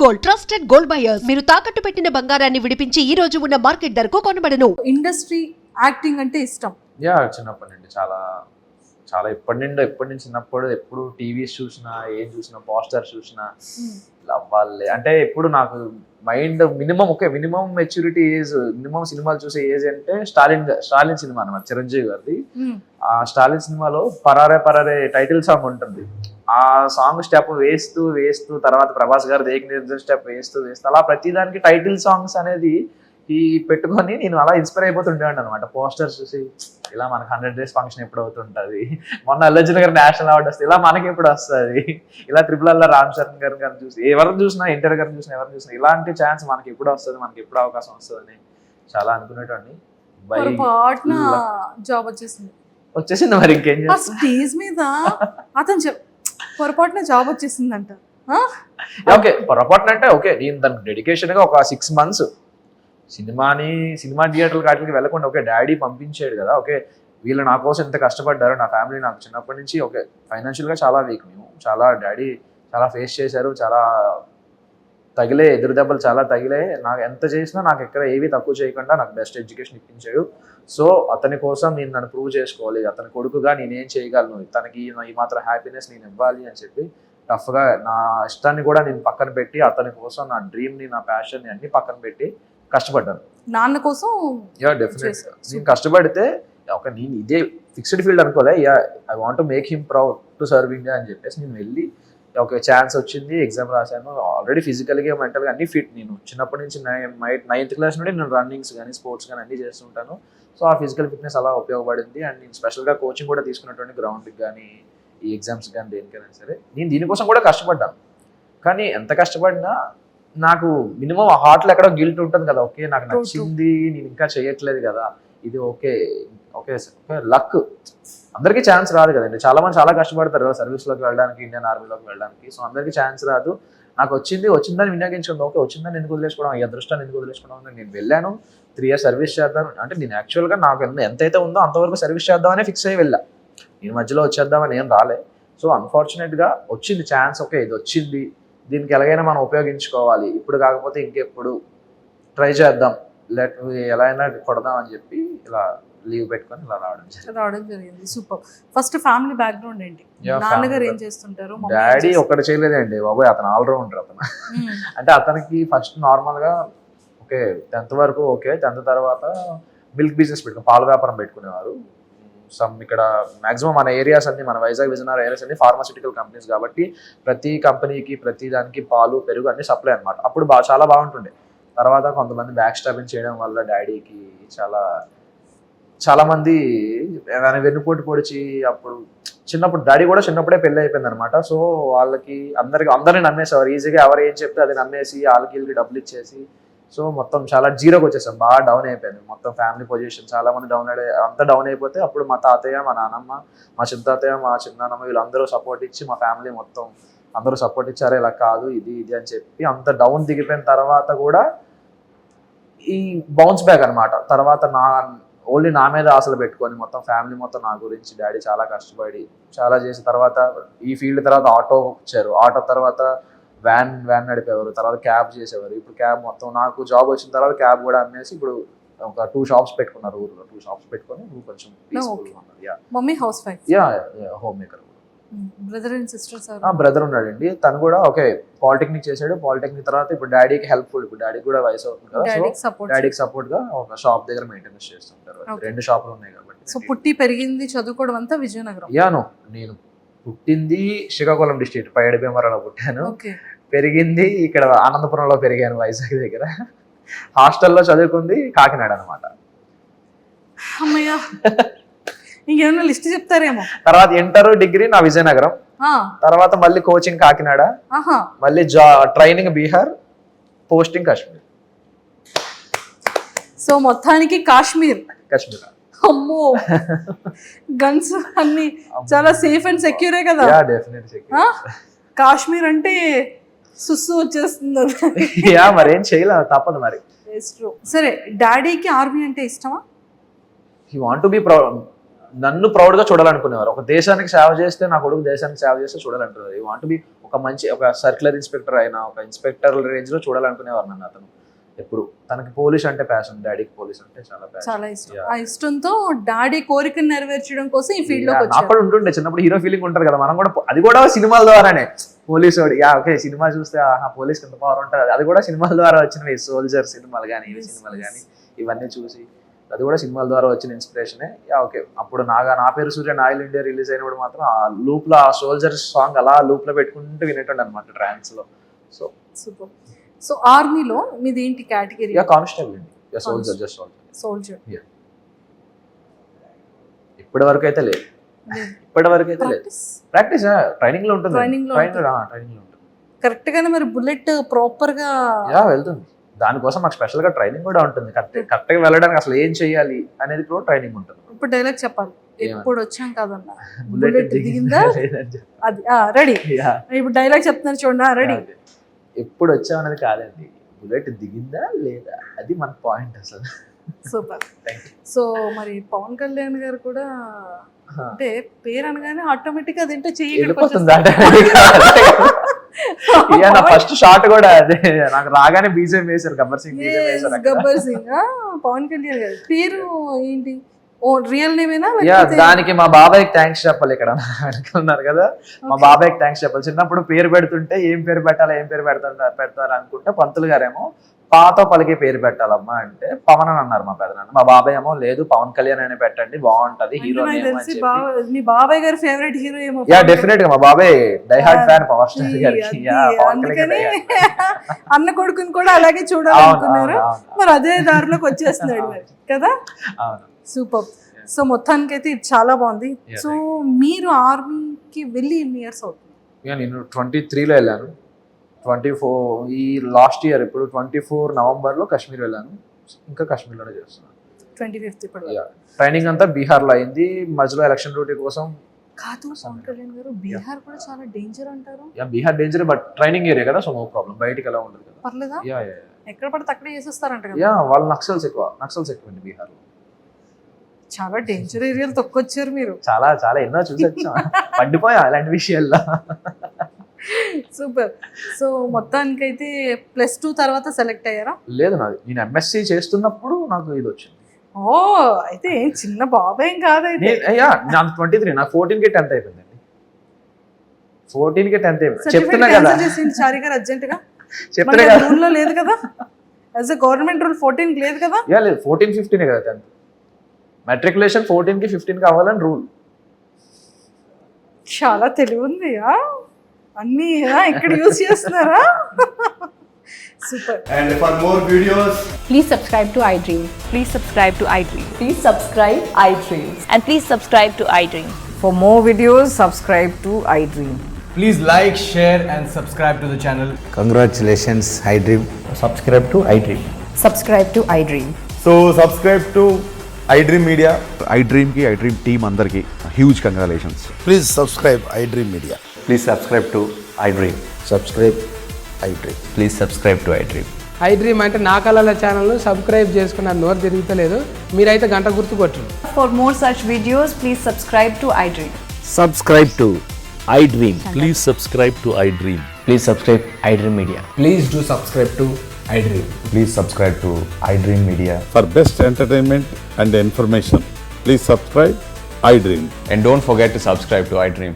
Gold, trusted gold buyers. మీరు తాకట్టు పెట్టిన బంగారాన్ని విడిపించి ఈ రోజు ఉన్న మార్కెట్ ధరకు కొనబడను. ఇండస్ట్రీ యాక్టింగ్ అంటే ఇష్టం. యా చిన్నప్పటి నుండి చాలా చాలా ఎప్పటి నుంచి చిన్నప్పుడు ఎప్పుడు టీవీస్ చూసినా ఏం చూసినా పోస్టర్ చూసినా ఇలా అవ్వాలి అంటే ఎప్పుడు నాకు mind minimum maturity age minimum సినిమాలు చూసే ఏజ్ అంటే స్టాలిన్ సినిమా అన్నమాట చిరంజీవి గారిది. ఆ స్టాలిన్ సినిమాలో పరారే పరారే టైటిల్ సాంగ్ ఉంటుంది. ఆ సాంగ్ స్టెప్ వేస్తూ తర్వాత ప్రభాస్ గారు ఏక నిర్జన స్టెప్ వేస్తూ అలా ప్రతిదానికి టైటిల్ సాంగ్స్ అనేది ఈ పెట్టుకొని నేను అలా ఇన్స్పైర్ అయిపోతుండేవాడిని అనమాట. పోస్టర్స్ చూసి ఇలా మనకు 100 days ఫంక్షన్ ఎప్పుడు అవుతుంటుంది, మొన్న అల్లర్జున్ గారు నేషనల్ అవార్డు వస్తుంది, ఇలా మనకి ఎప్పుడు వస్తుంది, ఇలా ట్రిపుల్ రామ్ చరణ్ గారిని చూసి ఎవరిని చూసినా ఎన్టీఆర్ గారిని చూసినా ఎవరిని చూసినా ఇలాంటి ఛాన్స్ మనకి ఎప్పుడు వస్తుంది, మనకి ఎప్పుడు అవకాశం వస్తుంది అని చాలా అనుకునేటండి. జాబ్ వచ్చేసింది మరి ఇంకేం స్టేజ్ మీద అతను పొరపాటున జాబ్ వచ్చేసిందంట. ఓకే పొరపాటున అంటే ఓకే నేను దానికి డెడికేషన్ గా ఒక 6 months సినిమా థియేటర్లు వాటికి వెళ్ళకుండా ఓకే డాడీ పంపించాడు కదా, ఓకే వీళ్ళు నా కోసం ఎంత కష్టపడ్డారు, నా ఫ్యామిలీ నాకు చిన్నప్పటి నుంచి ఓకే ఫైనాన్షియల్గా చాలా వీక్, మేము చాలా డాడీ చాలా ఫేస్ చేశారు, చాలా ఎదురు దెబ్బలు చాలా తగిలే, నాకు ఎంత చేసినా నాకు ఎక్కడ ఏవి తక్కువ చేయకుండా నాకు బెస్ట్ ఎడ్యుకేషన్ ఇప్పించాడు. సో అతని కోసం నేను నన్ను ప్రూవ్ చేసుకోవాలి, అతని కొడుకుగా నేనేం చేయగలను, తనకి ఈ మాత్రం హ్యాపీనెస్ నేను ఇవ్వాలి అని చెప్పి టఫ్గా నా ఇష్టాన్ని కూడా నేను పక్కన పెట్టి అతని కోసం నా డ్రీమ్ని నా ప్యాషన్ని అన్ని పక్కన పెట్టి కష్టపడ్డాను నాన్న కోసం. డెఫినెట్గా నేను కష్టపడితే ఒక నేను ఇదే ఫిక్స్డ్ ఫీల్డ్ అనుకోలే, I want make him proud to serve India అని చెప్పేసి నేను వెళ్ళి ఒక ఛాన్స్ వచ్చింది, ఎగ్జామ్ రాశాను. ఆల్రెడీ ఫిజికల్గా మెంటల్గా అన్ని ఫిట్. నేను చిన్నప్పటి నుంచి 9th class నుండి నేను రన్నింగ్స్ కానీ స్పోర్ట్స్ కానీ అన్ని చేస్తుంటాను. సో ఆ ఫిజికల్ ఫిట్నెస్ అలా ఉపయోగపడింది. అండ్ నేను స్పెషల్గా కోచింగ్ కూడా తీసుకున్నటువంటి గ్రౌండ్కి కానీ ఈ ఎగ్జామ్స్ కానీ దేనికైనా సరే నేను దీనికోసం కూడా కష్టపడ్డాను. కానీ ఎంత కష్టపడినా నాకు మినిమం హార్ట్లో ఎక్కడో గిల్ట్ ఉంటుంది కదా, ఓకే నాకు నచ్చింది నేను ఇంకా చేయట్లేదు కదా, ఇది ఓకే లక్, అందరికీ ఛాన్స్ రాదు కదండి. చాలా మంది చాలా కష్టపడతారు కదా సర్వీస్లోకి వెళ్ళడానికి, ఇండియన్ ఆర్మీలోకి వెళ్ళడానికి. సో అందరికీ ఛాన్స్ రాదు. నాకు వచ్చిందని వినియోగించుకుంది, ఓకే వచ్చిందని ఎందుకు వదిలేసుకోవడం, ఈ అదృష్టాన్ని ఎందుకు వదిలేసుకోవడం. నేను వెళ్ళాను, 3 years సర్వీస్ చేద్దాం అంటే నేను యాక్చువల్గా నాకు ఎంతైతే ఉందో అంతవరకు సర్వీస్ చేద్దామనే ఫిక్స్ అయ్యి వెళ్ళా. నేను మధ్యలో వచ్చేద్దామని ఏం రాలే. సో అన్ఫార్చునేట్గా వచ్చింది ఛాన్స్, ఓకే ఇది వచ్చింది, దీనికి ఎలాగైనా మనం ఉపయోగించుకోవాలి, ఇప్పుడు కాకపోతే ఇంకెప్పుడు ట్రై చేద్దాం, ఎలా అయినా కొడదాం అని చెప్పి ఇలా లీవ్ పెట్టుకొని ఇలా రావడం జరిగింది. సూపర్. ఫస్ట్ ఫ్యామిలీ బ్యాక్గ్రౌండ్ ఏంటి? నాన్నగారు ఏం చేస్తుంటారు? డాడీ ఒకటి చేయలేదండి బాబోయ్, అతను ఆల్రౌండర్ అతను. అంటే అతనికి ఫస్ట్ నార్మల్గా ఓకే 10th వరకు ఓకే, 10th తర్వాత మిల్క్ బిజినెస్ పెట్టుకుని పాల వ్యాపారం పెట్టుకునేవారు. ఇక్కడ మాక్సిమం మన ఏరియాస్ అన్ని మన వైజాగ్ విజయనగరం ఏరియాస్ అన్ని ఫార్మాస్యూటికల్ కంపెనీస్ కాబట్టి ప్రతి కంపెనీకి ప్రతి దానికి పాలు పెరుగు అన్ని సప్లై అనమాట. అప్పుడు చాలా బాగుంటుండే. తర్వాత కొంతమంది బ్యాక్ స్టాపింగ్ చేయడం వల్ల డాడీకి చాలా మంది వెన్నుపోటు పొడిచి అప్పుడు చిన్నప్పుడు డాడీ కూడా చిన్నప్పుడే పెళ్ళి అయిపోయింది అనమాట. సో వాళ్ళకి అందరిని నమ్మేసేవారు ఈజీగా, ఎవరు ఏం చెప్తే అది నమ్మేసి వాళ్ళకి డబ్బులు ఇచ్చేసి సో మొత్తం చాలా జీరోకి వచ్చేసాం, బాగా డౌన్ అయిపోయింది మొత్తం ఫ్యామిలీ పొజిషన్. చాలా మంది డౌన్ అయిపోతే అప్పుడు మా తాతయ్య, మా నాన్నమ్మ, మా చిన్న తాతయ్య, మా చిన్నమ్మ వీళ్ళందరూ సపోర్ట్ ఇచ్చి మా ఫ్యామిలీ మొత్తం అందరూ సపోర్ట్ ఇచ్చారు, ఇలా కాదు ఇది అని చెప్పి అంత డౌన్ దిగిపోయిన తర్వాత కూడా ఈ బౌన్స్ బ్యాక్ అనమాట. తర్వాత ఓన్లీ నా మీద ఆశలు పెట్టుకొని మొత్తం ఫ్యామిలీ మొత్తం నా గురించి డాడీ చాలా కష్టపడి చాలా చేసిన తర్వాత ఈ ఫీల్డ్ తర్వాత ఆటో వచ్చారు, ఆటో తర్వాత వ్యాన్ నడిపేవారు, తర్వాత క్యాబ్ చేసేవారు. ఇప్పుడు క్యాబ్ మొత్తం నాకు జాబ్ వచ్చిన తర్వాత క్యాబ్ కూడా అమ్మేసి ఇప్పుడు ఒక 2 shops పెట్టుకున్నారు ఊర్లో. 2 shops పెట్టుకొని కొంచెం mummy house wife, home maker. Brother and sisters? Brother ఉన్నాడండి, తను కూడా ఓకే పాలిటెక్నిక్ చేశాడు. పాలిటెక్నిక్ తర్వాత ఇప్పుడు డాడీకి హెల్ప్ఫుల్, ఇప్పుడు డాడీకి కూడా వయసు అవుతుంది కదా, సో డాడీకి సపోర్ట్ గా ఒక షాప్ దగ్గర మెయింటెనెన్స్ చేస్తుంటారు. 2 షాపులు ఉన్నాయి కాబట్టి. సో పుట్టి పెరిగింది చదువుకోవడం అంతా విజయనగరం? నేను పుట్టింది శ్రీకాకుళం డిస్ట్రిక్ట్ పైడి భీమవరంలో పుట్టాను. పెరిగింది ఇక్కడ ఆనందపురంలో పెరిగాను వైజాగ్ దగ్గర. హాస్టల్లో చదువుకుంది కాకినాడ అనమాట. అమ్మయ్యా, ఇంకేమన్నా లిస్ట్ చెప్తారేమో. తర్వాత ఇంటర్ డిగ్రీ నా విజయనగరం, తర్వాత మళ్ళీ కోచింగ్ కాకినాడ, మళ్ళీ training Bihar, posting Kashmir. So మొత్తానికి కాశ్మీర్. అమ్మో, గన్స్ అన్ని చాలా సేఫ్ అండ్ సెక్యూరే కదా? కాశ్మీర్ అంటే సుస్సు వచ్చేస్తుంది. మరేం చేయలేదు, తప్పదు మరి. సరే, డాడీకి ఆర్మీ అంటే ఇష్టమా? He want to be proud, నన్ను ప్రౌడ్ గా చూడాలనుకునేవారు. ఒక దేశానికి సేవ చేస్తే నా కొడుకు దేశానికి సేవ చేస్తే చూడాలంటున్నారు. హీ వాంట్ టు బి ఒక మంచి ఒక సర్క్యులర్ ఇన్స్పెక్టర్ అయినా ఒక ఇన్స్పెక్టర్ రేంజ్ లో చూడాలనుకునేవారు నన్ను అతను. ఎప్పుడు తనకి పోలీస్ అంటే ప్యాషన్, డాడీకి పోలీస్ అంటే చాలా ప్యాషన్. చాలా ఇష్టం. ఆ ఇష్టంతో డాడీ కోరికను నెరవేర్చడం కోసం ఈ ఫీల్డ్ లోకి నాకు వచ్చారు. కూడా ఉంటుండే చిన్నప్పుడు హీరో ఫీలింగ్ ఉంటుంది కదా, మనం కూడా అది కూడా సినిమాల ద్వారానే. పోలీసు వాడు ఓకే సినిమా చూస్తే పోలీస్ ఎంత పవర్ ఉంటుంది, అది కూడా సినిమాల ద్వారా వచ్చినవి. సోల్జర్ సినిమాలు కానీ ఇవి సినిమాలు కానీ ఇవన్నీ చూసి అది కూడా సినిమాల ద్వారా వచ్చిన ఇన్స్పిరేషనే. ఓకే అప్పుడు నా పేరు సూర్య నాయల్ ఇండియా రిలీజ్ అయినప్పుడు మాత్రం ఆ లూప్ లో ఆ సోల్జర్ సాంగ్ అలా లూప్ లో పెట్టుకుంటూ వినేటండి అనమాట ట్రాన్స్ లో. So super. సో ఆర్మీలో మీది ఏంటి కేటగిరీ? కానిస్టేబుల్ అండి, సోల్జర్, జస్ట్ సోల్జర్. ఇప్పటి వరకు అయితే లేదు, ప్రాక్టీస్ ట్రైనింగ్ లో ఉంటుంది. ట్రైనింగ్ లో ఉంటుంది కరెక్ట్ గానే. మరి బుల్లెట్ ప్రాపర్ గా వెళ్తుంది. దానికోసం మాకు స్పెషల్ గా ట్రైనింగ్ కూడా ఉంటుంది. కరెక్ట్ గా వెళ్ళడానికి అసలు ఏం చేయాలి అనేది కూడా ట్రైనింగ్ ఉంటుంది. ఇప్పుడు డైలాగ్ చెప్పాలి. ఎప్పుడు వచ్చాం కదన్నా, బుల్లెట్ దిగిందా? అది రెడీ. ఇప్పుడు డైలాగ్ చెప్తున్నారు చూడండి, రెడీ. ఎప్పుడు వచ్చాం అనేది కాదండి, బుల్లెట్ దిగిందా లేదా, అది మన పాయింట్ అసలు. సూపర్. సో మరి పవన్ కళ్యాణ్ గారు కూడా అంటే పేరు అనగానే ఆటోమేటిక్ అది ఏంటో ఫస్ట్ షాట్ కూడా అదే. నాకు రాగానే బీజేపీ వేశారు, గబ్బర్ సింగ్ గబ్బర్ సింగ్. పవన్ కళ్యాణ్ గారు పేరు ఏంటి? ఓ రియల్ నేమేనా? దానికి మా బాబాయ్కి థ్యాంక్స్ చెప్పాలి. ఇక్కడ అనుకున్నారు కదా, మా బాబాయ్కి థ్యాంక్స్ చెప్పాలి. చిన్నప్పుడు పేరు పెడుతుంటే ఏం పేరు పెట్టాలా ఏం పేరు పెడతారు అనుకుంటే పంతులు గారేమో పాతో పలికే పేరు పెట్టాలమ్మా అంటే పవన్ అని అన్నారు మా పెదనాన్న. మా బాబాయ్ ఏమో లేదు పవన్ కళ్యాణ్ అని పెట్టండి బాగుంటది హీరో. మీ బాబాయ్ గారి ఫేవరెట్ హీరో ఏమో? డెఫినెట్ గా మా బాబాయ్ డైహార్డ్ ఫ్యాన్ పవర్ స్టార్ గారికి. అన్న కొడుకుని కూడా అలాగే చూడాలనుకున్నారు, మరి అదే దారిలోకి వచ్చేస్తున్నాడు కదా. సూపర్. సో మొత్తానికైతే ఇది చాలా బాగుంది. సో మీరు ఆర్మీకి వెళ్ళి ఎన్ని ఇయర్స్ అవుతుంది? నేను 23లో వెళ్ళాను. 24 ఈ లాస్ట్ ఇయర్ ఇప్పుడు 24 నవంబర్లో కాశ్మీర్ వెళ్ళాను. ఇంకా కాశ్మీర్లోనే చేస్తున్నాను. 25 ఇప్పుడు ట్రైనింగ్ అంతా బీహార్లో అయింది. మధ్యలో ఎలక్షన్ డ్యూటీ కోసం కాదు. పవన్ కళ్యాణ్ గారు బీహార్ కూడా చాలా డేంజర్ అంటారు. Bihar danger, but training area కదా, సో నో ప్రాబ్లం. బయటికి ఎలా ఉండదు కదా. పర్లేదా? ఎక్కడ పడితే అక్కడే చేసేస్తారంట కదా. వాళ్ళు నక్సల్స్ ఎక్కువ అండి బీహార్లో. చాలా డేంజర్ ఏరియాలు తొక్కొచ్చారు మీరు. చాలా చాలా ఎన్నో చూసొచ్చా, పడిపోయా అలాంటి విషయాల్లో. సూపర్. సో మొత్తానికైతే +2 తర్వాత సెలెక్ట్ అయ్యారా? లేదు, నేను ఎంఎస్సీ చేస్తున్నప్పుడు నాకు ఇది వచ్చింది. ఓ అయితే చిన్న బాబాయ్ ఏం కాదైతే. నాకు 23, నాకు 14కి 10th అయిపోయిందండి. 14కి 10th అయిపోయింది. చెప్తున్నా కదా చారి గారు అర్జెంట్ గా. చెప్తున్నా కదా రూల్లో లేదు కదా, యాజ్ ఎ గవర్నమెంట్ రూల్ 14కి లేదు కదా. లేదు 14, 15 కదా 10th. మెట్రికులేషన్ 14కి 15కి అవ్వాలని రూల్. చాలా తెలివి ఉంది. అన్ని ఇక్కడ యూజ్ చేస్తున్నారా? Super. And for more videos, Please subscribe to iDream. Please subscribe to iDream. Please subscribe iDream. And please subscribe to iDream. For more videos, subscribe to iDream. please like, share, and subscribe to the channel. Congratulations, iDream. Subscribe to iDream. Subscribe to iDream. So subscribe to iDream Media. iDream ki iDream team andarki huge congratulations. Please subscribe iDream Media. Please subscribe to iDream. Subscribe iDream. Please subscribe to iDream. iDream అంటే నా కళల channel subscribe చేసుకున్న నోరు తిరుగుతలేదు, మీరైతే గంట గుర్తు కొట్టండి. For more such videos, please subscribe to iDream. Subscribe to iDream. Please subscribe to iDream. Please subscribe iDream Media. Please do subscribe to iDream. Please subscribe to iDream Media. For best entertainment and information, please subscribe iDream. And don't forget to subscribe to iDream.